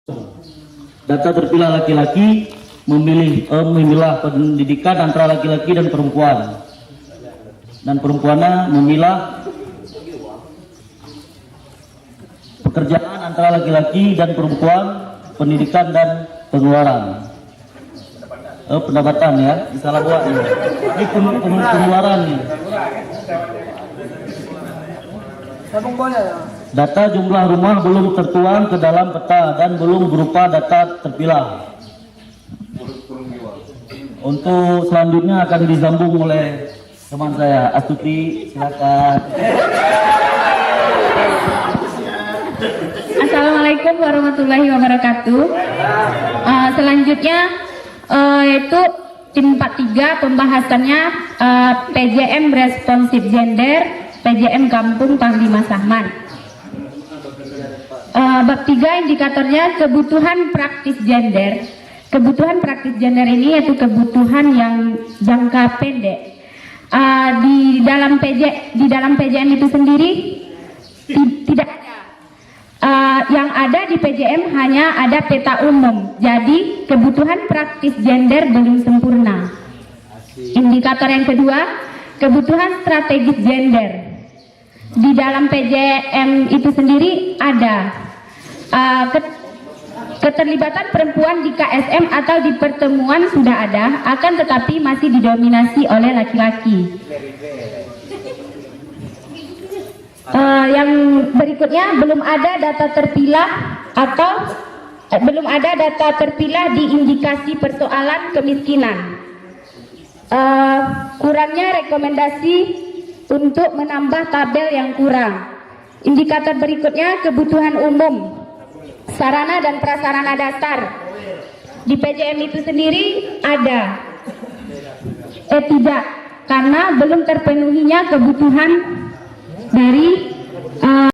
Data terpilah laki-laki memilah pendidikan antara laki-laki dan perempuan, dan perempuannya memilah pekerjaan antara laki-laki dan perempuan, pendidikan dan pengeluaran. Pendapatan ya, salah buat ini. Ini pengeluaran nih. Data jumlah rumah belum tertuang ke dalam peta dan belum berupa data terpilah. Untuk selanjutnya akan disambung oleh teman saya, Astuti, silakan. Assalamualaikum warahmatullahi wabarakatuh. Selanjutnya yaitu tim 43 pembahasannya PJM responsif gender, PJM Kampung Panglima Sahman. Bab 3 indikatornya kebutuhan praktis gender. Kebutuhan praktis gender ini yaitu kebutuhan yang jangka pendek. Di dalam PJM itu sendiri tidak ada. Yang ada di PJM hanya ada peta umum. Jadi kebutuhan praktis gender belum sempurna. Indikator yang kedua, kebutuhan strategis gender. Di dalam PJM itu sendiri ada keterlibatan perempuan di KSM atau di pertemuan sudah ada, akan tetapi masih didominasi oleh laki-laki. Yang berikutnya, belum ada data terpilah atau belum ada data terpilah di indikasi persoalan kemiskinan. Kurangnya rekomendasi untuk menambah tabel yang kurang. Indikator berikutnya, kebutuhan umum, sarana dan prasarana dasar. Di PJM itu sendiri ada, tidak, karena belum terpenuhinya kebutuhan dari